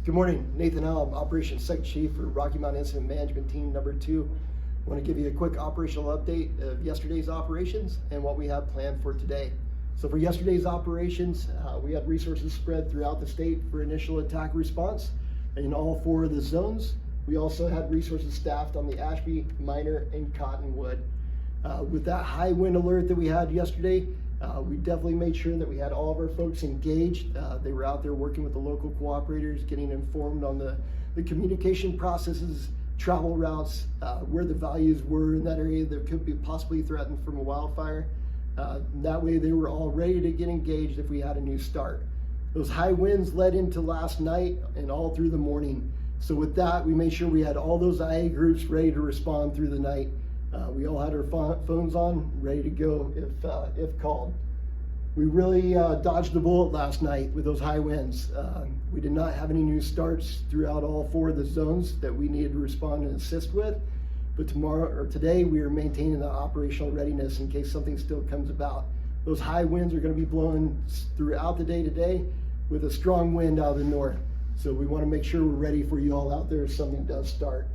Good morning, Nathan Allen, Operations Second Chief for Rocky Mountain Incident Management Team number 2. I want to give you a quick operational update of yesterday's operations and what we have planned for today. So for yesterday's operations, we had resources spread throughout the state for initial attack response in all 4 of the zones. We also had resources staffed on the Ashby, Minor, and Cottonwood. With that high wind alert that we had yesterday, we definitely made sure that we had all of our folks engaged. They were out there working with the local cooperators, getting informed on the communication processes, travel routes, where the values were in that area that could be possibly threatened from a wildfire. That way they were all ready to get engaged if we had a new start. Those high winds led into last night and all through the morning. So with that, we made sure we had all those IA groups ready to respond through the night. We all had our phones on, ready to go if called. We really dodged the bullet last night with those high winds. We did not have any new starts throughout all 4 of the zones that we needed to respond and assist with. But today, we are maintaining the operational readiness in case something still comes about. Those high winds are going to be blowing throughout the day today with a strong wind out of the north. So we want to make sure we're ready for you all out there if something does start.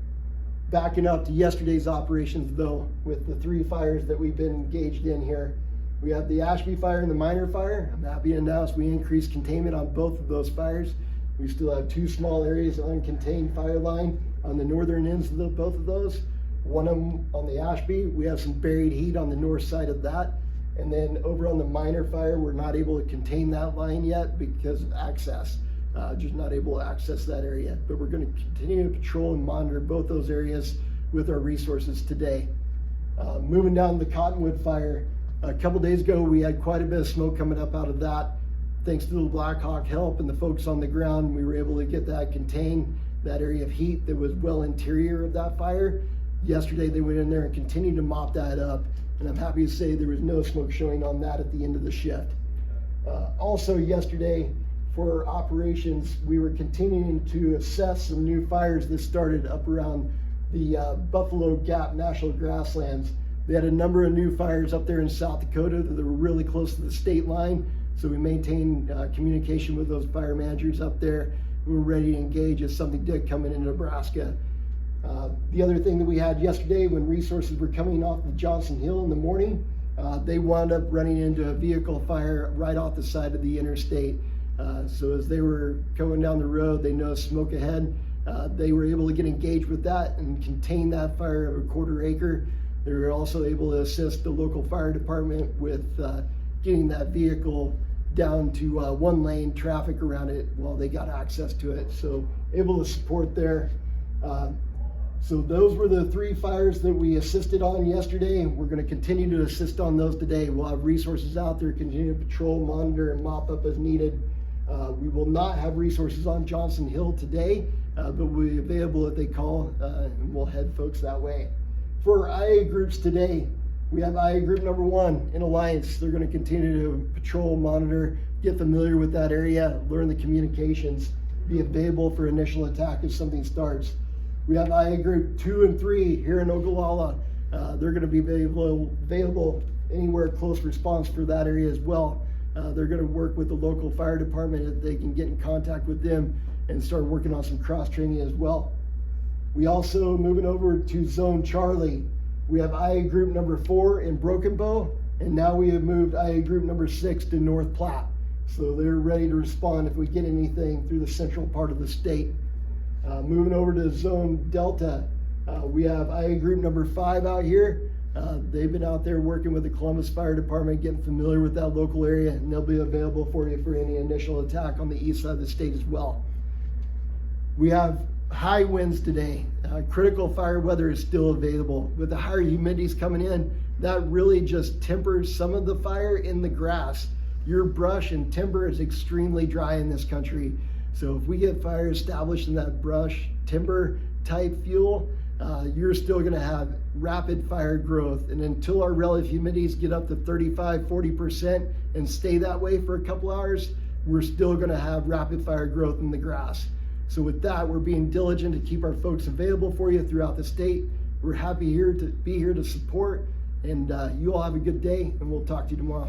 Backing up to yesterday's operations though, with the 3 fires that we've been engaged in here. We have the Ashby fire and the Minor fire. I'm happy to announce we increased containment on both of those fires. We still have 2 small areas of uncontained fire line on the northern ends of both of those. One of them on the Ashby, we have some buried heat on the north side of that. And then over on the Minor fire, we're not able to contain that line yet because of access. Just not able to access that area, but we're going to continue to patrol and monitor both those areas with our resources today. Moving down to the Cottonwood fire, a couple days ago we had quite a bit of smoke coming up out of that. Thanks to the Black Hawk help and the folks on the ground, we were able to get that contained, that area of heat that was well interior of that fire. Yesterday they went in there and continued to mop that up, and I'm happy to say there was no smoke showing on that at the end of the shift. Also yesterday, for operations, we were continuing to assess some new fires that started up around the Buffalo Gap National Grasslands. They had a number of new fires up there in South Dakota that were really close to the state line. So we maintained communication with those fire managers up there. We were ready to engage if something did come in Nebraska. The other thing that we had yesterday when resources were coming off of Johnson Hill in the morning, they wound up running into a vehicle fire right off the side of the interstate. So as they were going down the road, they noticed smoke ahead. They were able to get engaged with that and contain that fire of a 1/4 acre. They were also able to assist the local fire department with getting that vehicle down to 1 lane traffic around it while they got access to it. So able to support there. So those were the 3 fires that we assisted on yesterday. We're going to continue to assist on those today. We'll have resources out there, continue to patrol, monitor, and mop up as needed. We will not have resources on Johnson Hill today, but we'll be available if they call, and we'll head folks that way. For our IA groups today, we have IA group number 1 in Alliance. They're going to continue to patrol, monitor, get familiar with that area, learn the communications, be available for initial attack if something starts. We have IA group 2 and 3 here in Ogallala. They're going to be available anywhere close response for that area as well. They're going to work with the local fire department if they can get in contact with them and start working on some cross training as well. We also, moving over to Zone Charlie, we have IA group number 4 in Broken Bow, and now we have moved IA group number 6 to North Platte. So they're ready to respond if we get anything through the central part of the state. Moving over to Zone Delta, we have IA group number 5 out here. They've been out there working with the Columbus Fire Department, getting familiar with that local area, and they'll be available for you for any initial attack on the east side of the state as well. We have high winds today. Critical fire weather is still available. With the higher humidities coming in, that really just tempers some of the fire in the grass. Your brush and timber is extremely dry in this country. So if we get fire established in that brush, timber type fuel, you're still gonna have rapid fire growth. And until our relative humidities get up to 35–40% and stay that way for a couple hours, we're still gonna have rapid fire growth in the grass. So with that, we're being diligent to keep our folks available for you throughout the state. We're happy to be here to support, and you all have a good day, and we'll talk to you tomorrow.